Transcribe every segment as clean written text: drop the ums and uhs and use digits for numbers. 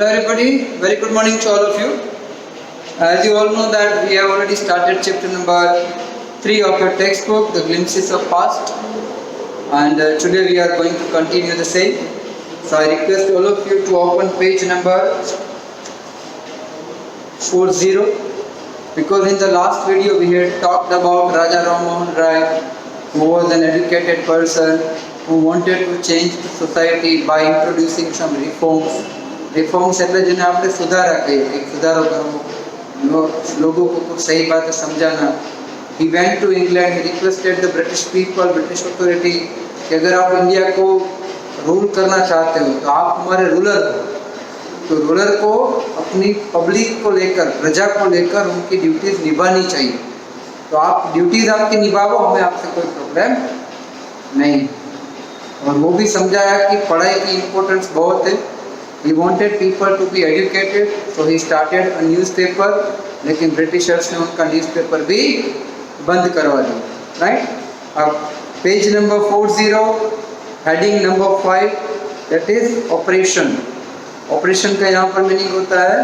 Hello everybody, very good morning to all of you. As you all know that we have already started chapter number 3 of your textbook, The Glimpses of Past, and today we are going to continue the same. So I request all of you to open page number 40, because in the last video we had talked about Raja Ram Mohan Rai, who was an educated person who wanted to change the society by introducing some reforms. Reforms એટલે જેને આપણે સુધારા કહીએ, એક સુધારો કરવો, लोगों को कुछ सही बातें समझाना. He went to England, he requested the British people, British authority कि अगर आप इंडिया को रूल करना चाहते हो तो आप हमारे रूलर हो, तो रूलर को अपनी पब्लिक को लेकर, प्रजा को लेकर उनकी ड्यूटीज निभानी चाहिए. तो आप ड्यूटीज आपकी निभाओ, हमें आपसे कोई प्रॉब्लम नहीं. और वो भी समझाया कि पढ़ाई की इम्पोर्टेंस बहुत है. He wanted people to be educated, so he started a newspaper. लेकिन ब्रिटिशर्स ने उनका न्यूज़पेपर भी बंद करवा दिया. राइट, अब page number 40, heading number 5, that is operation. Operation का यहाँ पर मीनिंग होता है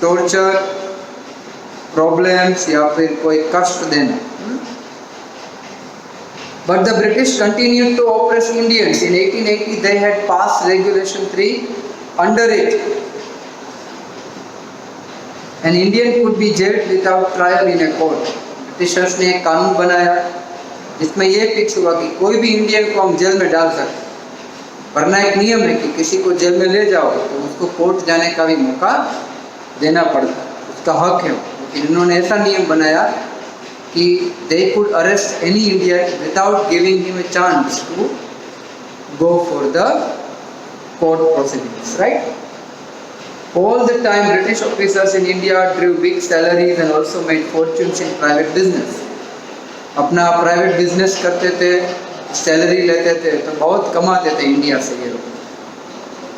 टॉर्चर, प्रॉब्लम्स या फिर कोई कष्ट देना. But the British continued to oppress Indians. In 1880 they had passed Regulation 3. Under it, an Indian could be jailed without trial in a court. Britishers ने एक कानून बनाया जिसमें ये फिक्स हुआ कि कोई भी इंडियन को हम जेल में डाल सकते, वरना एक नियम है कि किसी को जेल में ले जाओ तो उसको कोर्ट जाने का भी मौका देना पड़ता है, उसका हक है. लेकिन इन्होंने ऐसा नियम बनाया कि they could arrest any Indian without giving him a chance to go for the court proceedings. Right? All the time British officers in India drew big salaries and also made fortunes in private business. अपना private business करते थे, salary लेते थे, तो बहुत कमाते थे India से ये लोग.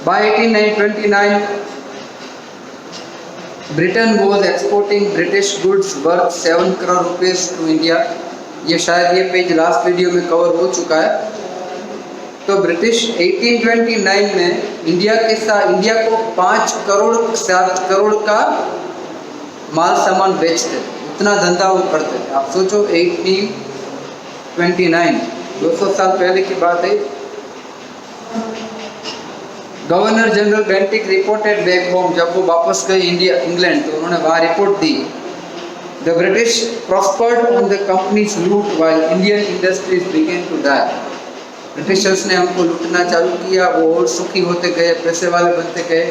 By 1829 Britain was exporting British goods worth 7 crore rupees to India. ये शायद ये पेज लास्ट वीडियो में कवर हो चुका है. तो ब्रिटिश 1829 में इंडिया को 5 करोड़ 7 करोड़ का माल सामान बेचते, उतना धंधा वो करते थे. आप सोचो 1829, 200 साल पहले की बात है. Governor general Bentinck reported back home, जब वो वापस गए इंग्लैंड तो उन्होंने वहाँ रिपोर्ट दी. The British prospered on the company's loot while Indian industries began to die. Britishers ने हमको लूटना चालू किया, वो और सुखी होते गए, पैसे वाले बनते गए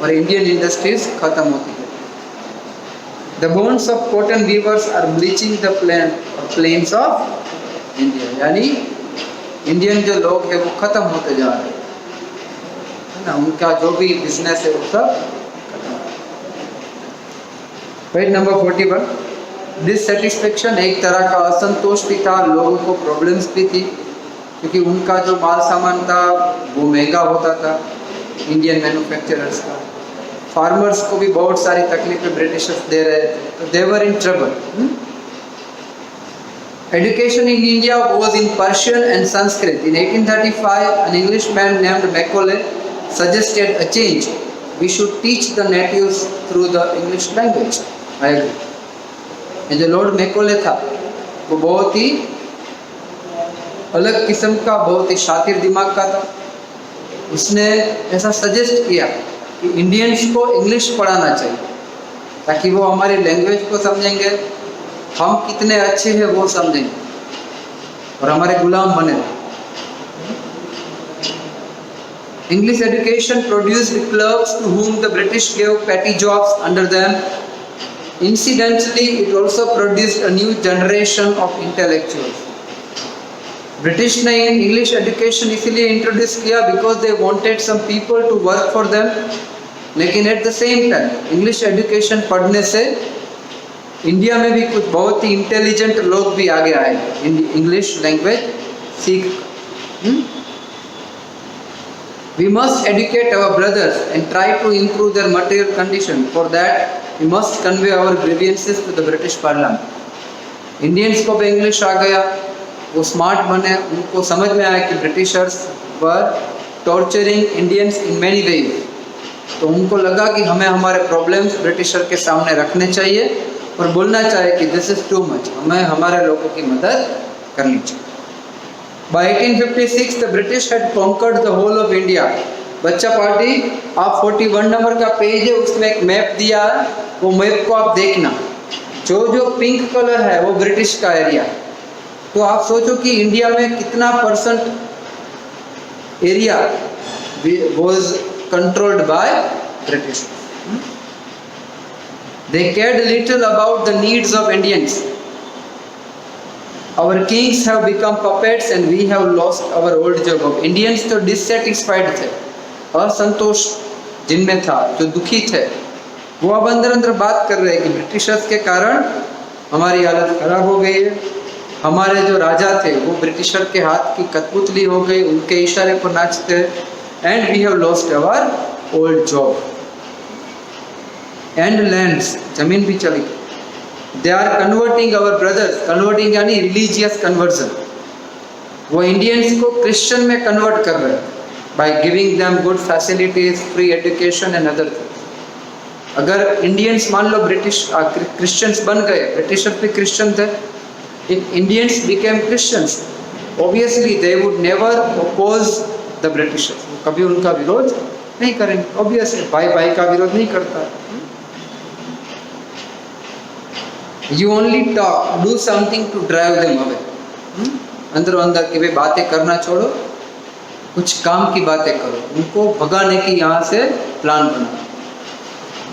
और इंडियन इंडस्ट्रीज खत्म होती गई. The bones of cotton weavers are bleaching the plains of India. यानी इंडियन जो लोग हैं वो खत्म होते जा रहे हैं ना, उनका जो भी बिजनेस है वो सब खत्म. पेज नंबर 41, डिससेटिस्फेक्शन, एक तरह का असंतोष भी था, लोगों को प्रॉब्लम्स भी थी क्योंकि उनका जो माल सामान था वो महंगा होता था इंडियन मैन्युफैक्चरर्स का. फार्मर्स को भी बहुत सारी तकलीफें ब्रिटिशर्स दे रहे थे, तो they were in trouble. Education in India was in Persian and Sanskrit. In 1835 an Englishman named Macaulay suggested a change. We should teach the natives through the English language. I agree. ये जो Lord Macaulay था वो बहुत ही अलग किस्म का, बहुत ही शातिर दिमाग का था. उसने ऐसा सजेस्ट किया कि इंडियंस को इंग्लिश पढ़ाना चाहिए ताकि वो हमारी लैंग्वेज को समझेंगे, हम कितने अच्छे हैं वो समझेंगे और हमारे गुलाम बने. English education produced clerks to whom the British gave petty jobs under them. Incidentally, it also produced a new generation of intellectuals. British ने इंग्लिश एजुकेशन इसीलिए इंट्रोड्यूस किया because they wanted some people to work for them. लेकिन at the same time English education पढ़ने से India में भी कुछ बहुत ही इंटेलिजेंट लोग भी आगे आए इंग्लिश लैंग्वेज सीख. We must educate our brothers and try to improve their material condition. For that we must convey our grievances to the British parliament. Indians को भी इंग्लिश आ गया, वो स्मार्ट बने, उनको समझ में आया कि Britishers were torturing Indians in many ways. तो उनको लगा कि हमें हमारे प्रॉब्लम्स ब्रिटिशर के सामने रखने चाहिए और बोलना चाहिए कि दिस इज टू मच, हमें हमारे लोगों की मदद करनी चाहिए। By 1856 the British had conquered the whole of India. बच्चा पार्टी, आप 41 नंबर का पेज है, उसमें एक मैप दिया है, वो मैप को आप देखना। जो पिंक कलर है वो ब्रिटिश का एरिया। तो आप सोचो कि इंडिया में कितना % area was controlled by British. They cared little about the needs of Indians. Our kings have become puppets and we have lost our old job of Indians. तो dissatisfied थे, असंतोष जिनमें था, जो दुखी थे, वो अब अंदर अंदर बात कर रहे हैं कि ब्रिटिशर्स के कारण हमारी हालत खराब हो गई है, हमारे जो राजा थे वो ब्रिटिशर के हाथ की कठपुतली हो गई, उनके इशारे पर नाचते, and we have lost our old job and lands, जमीन भी चली गई। They are converting our brothers, converting यानी religious conversion, वो इंडियंस को क्रिश्चियन में कन्वर्ट कर रहे हैं by giving them good facilities, free education and other things. अगर इंडियंस मान लो ब्रिटिश क्रिश्चियंस बन गए, ब्रिटिशर्स भी क्रिश्चियन थे, if Indians became Christians, obviously they would never oppose the Britishers, कभी उनका विरोध नहीं करेंगे, obviously भाई का विरोध नहीं करता। You only talk, do something to drive them away. अंदर अंदर की भाई बातें करना छोड़ो, कुछ काम की बातें करो, उनको भगाने की यहाँ से प्लान बनाओ।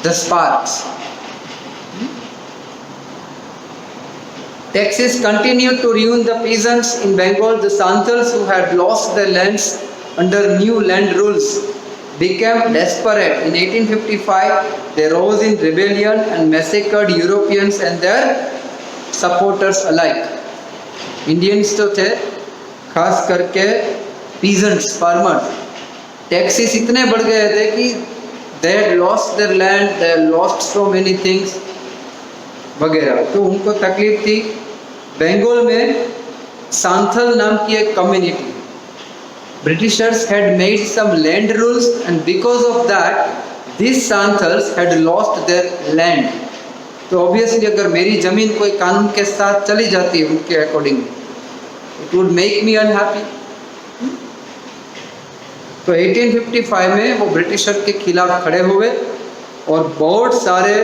The sparks. Taxes continued to ruin the peasants in Bengal. The Santals, who had lost their lands under new land rules, became desperate. In 1855, they rose in rebellion and massacred Europeans and their supporters alike. Indians तो थे, खास करके peasants, farmers, taxes इतने बढ़ गए थे कि they had lost their land, they had lost so many things वगैरह, तो उनको तकलीफ थी। बंगाल में सांथल नाम की एक community, Britishers had made some land rules and because of that these Santhals had lost their land. तो obviously अगर मेरी ज़मीन कोई कानून के साथ चली जाती है उनके according, it would make me unhappy. तो 1855 में वो ब्रिटिशर के खिलाफ खड़े हुए और बहुत सारे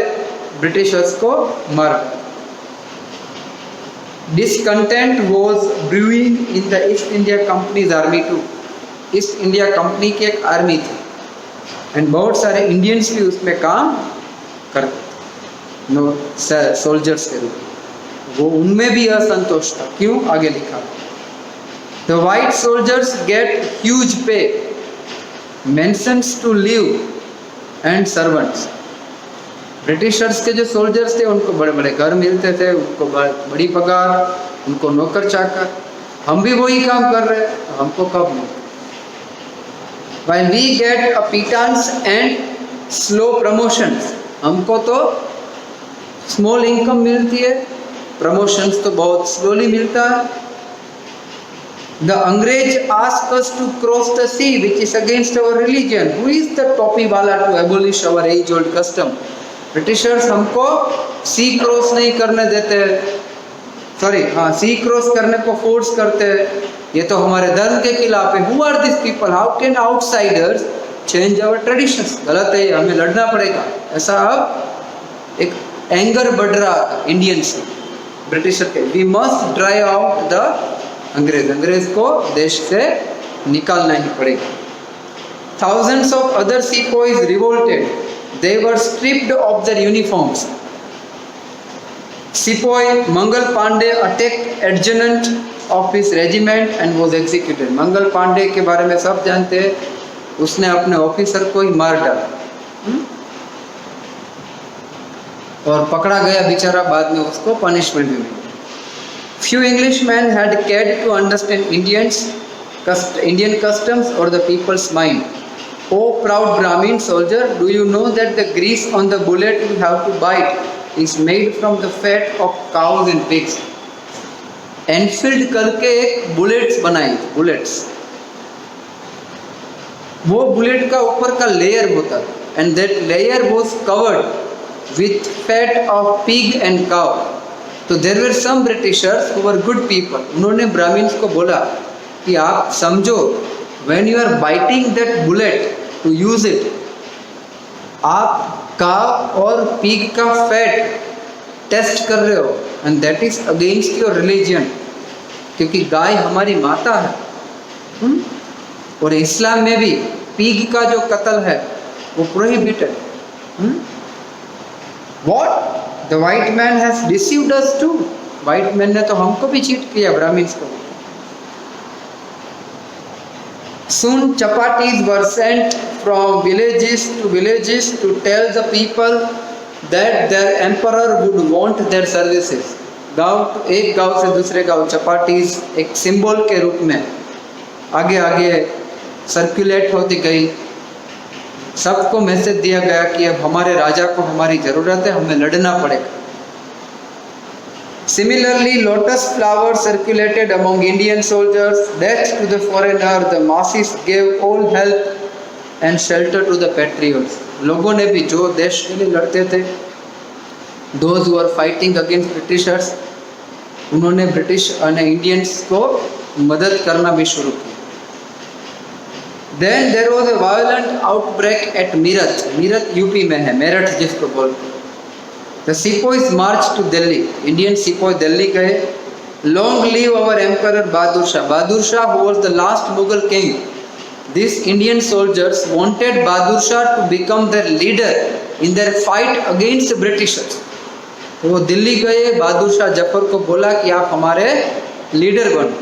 ब्रिटिशर्स को मार। Discontent was brewing in the East India Company's army too. East India company की एक आर्मी थी एंड बहुत सारे इंडियंस भी उसमें काम करते, नो सोल्जर्स के रूप में, वो उनमें भी असंतोष था। क्यों? आगे लिखा, the white soldiers get huge pay, mansions to live and servants. Britishers के जो सोल्जर्स थे उनको बड़े बड़े घर मिलते थे, उनको बड़ी पगार, उनको नौकर चाकर। हम भी वही काम कर रहे हैं, हमको कब मिलता? While we get a pittance and slow promotions, हमको तो small income मिलती है, promotions तो बहुत slowly मिलता है। The अंग्रेज ask us to cross the sea, which is against our religion. Who is the topi wala to abolish our age-old custom? Britishers हमको sea cross नहीं करने देते, sea cross करने को force करते, ये तो हमारे धर्म के खिलाफ है। Who are these people? How can outsiders change our traditions? गलत है, हमें लड़ना पड़ेगा। ऐसा अब एक एंगर बढ़ रहा था इंडियन से, ब्रिटिशर के। We must drive out the अंग्रेज को देश से निकालना ही पड़ेगा। Thousands of other sepoys revolted. They were stripped of their uniforms. Sepoy Mangal Pandey attacked adjutant of his regiment and was executed. Mangal Pandey के बारे में सब जानते हैं, उसने अपने ऑफिसर को ही मार डाला और पकड़ा गया बेचारा, बाद में उसको पनिशमेंट भी मिली। Few Englishmen had cared to understand Indian customs or the people's mind. Oh proud Brahmin soldier, do you know that the grease on the bullet you have to bite is made from the fat of cows and pigs? Enfield करके एक bullets बनाई, bullets, वो bullet का ऊपर का layer होता था, and that layer was covered with fat of pig and cow. तो there were some Britishers who were good people. उन्होंने ब्राह्मण्स को बोला कि आप समझो, when you are biting that bullet to use it, आप काव और पिग का फैट टेस्ट कर रहे हो, and that is against your religion, क्योंकि गाय हमारी माता है। और इस्लाम में भी पिग का जो कत्ल है वो prohibited. What the white man has deceived us to, white man ने तो हमको भी चीट किया, ब्राह्मण्स को। Soon chapatis were sent from villages to tell the people that their emperor would want their services. एक गांव से दूसरे गांव चपाटीज एक सिंबल के रूप में आगे आगे सर्कुलेट होती गई। सबको मैसेज दिया गया कि अब हमारे राजा को हमारी ज़रूरत है, हमें लड़ना पड़ेगा। Similarly, lotus flowers circulated among Indian soldiers, that to the foreigner the masses gave all help and shelter to the patriots. लोगों ने भी जो देश के लिए लड़ते थे, those who were fighting against Britishers, उन्होंने ब्रिटिश और इंडियंस को मदद करना भी शुरू किया। Then there was a violent outbreak at Meerut. Meerut UP में है, मेरठ जिसको बोलते हैं। The sepoys marched to Delhi. Indian sepoy Delhi गए। Long live our emperor Bahadur Shah. Bahadur Shah, who was the last Mughal king. These Indian soldiers wanted Bahadur Shah to become their leader in their fight against the Britishers. तो वो दिल्ली गए, बहादुर शाह जफर को बोला कि आप हमारे leader बनो,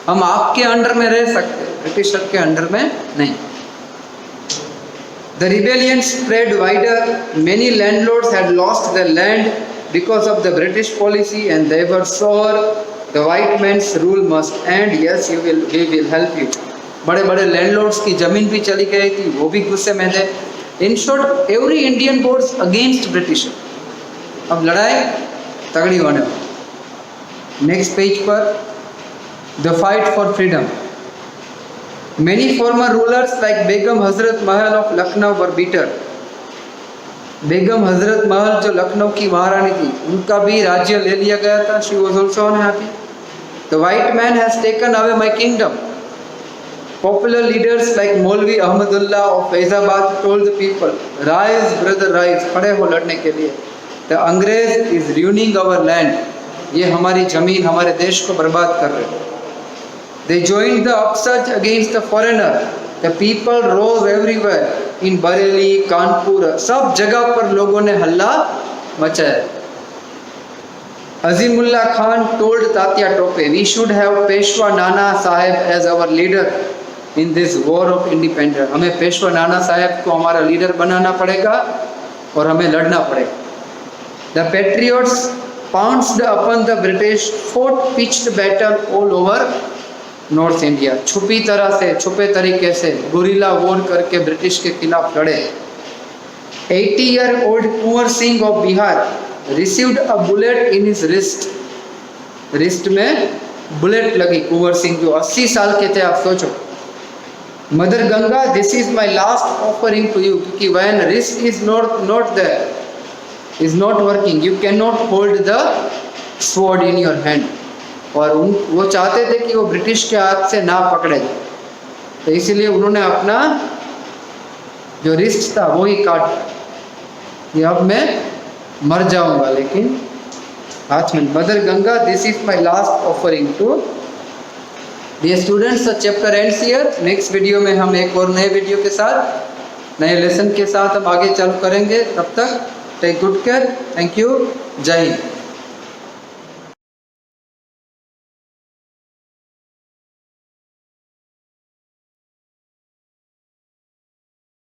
हम आपके अंडर में रह सकते, ब्रिटिशर के अंडर में नहीं। The rebellion spread wider. Many landlords had lost their land because of the British policy, and they were sure the white man's rule must end. Yes, we will help you. बड़े बड़े landlords की जमीन भी चली गई थी, वो भी गुस्से में थे। In short, every Indian was against British. अब लड़ाई तगड़ी होने वाली। नेक्स्ट पेज पर the fight for freedom. Many former rulers like Begum Hazrat Mahal of Lucknow were bitter. Begum Hazrat Mahal जो लखनऊ की महारानी थी, उनका भी राज्य ले लिया गया था। She was also unhappy. The white man has taken away my kingdom. Popular leaders like Maulvi Ahmadullah of Faizabad told the people, rise brother rise, खड़े हो लड़ने के लिए। The अंग्रेज is ruining our land. ये हमारी जमीन, हमारे देश को बर्बाद कर रहे हैं। They joined the upsurge against the foreigner. The people rose everywhere. In Bareilly, Kanpur, सब जगह पर लोगों ने हल्ला मचाया। Azimullah Khan told Tatya Tope, we should have Peshwa Nana Sahib as our leader in this war of independence. हमें पेशवा नाना साहब को हमारा लीडर बनाना पड़ेगा और हमें लड़ना पड़ेगा। The patriots pounced upon the British, fought pitched battle all over north India. छुपी तरह से, छुपे तरीके से गुरिल्ला वॉर करके ब्रिटिश के खिलाफ लड़े। 80-year-old Kunwar Singh of Bihar received a bullet in his wrist. Wrist में बुलेट लगी कुंवर सिंह जो 80 साल के थे, आप सोचो। Mother Ganga, this is my last offering to you, क्योंकि when wrist is not there, is not working, you can not hold the sword in your hand. और वो चाहते थे कि वो ब्रिटिश के हाथ से ना पकड़े, तो इसलिए उन्होंने अपना जो रिस्ट था वो ही काट, ये अब मैं मर जाऊंगा लेकिन हाथ में। Mother Ganga, this is my last offering to dear students. The chapter ends here. Next video में हम एक और नए वीडियो के साथ, नए लेसन के साथ हम आगे चालू करेंगे। तब तक take good care. Thank you. जय हिंद।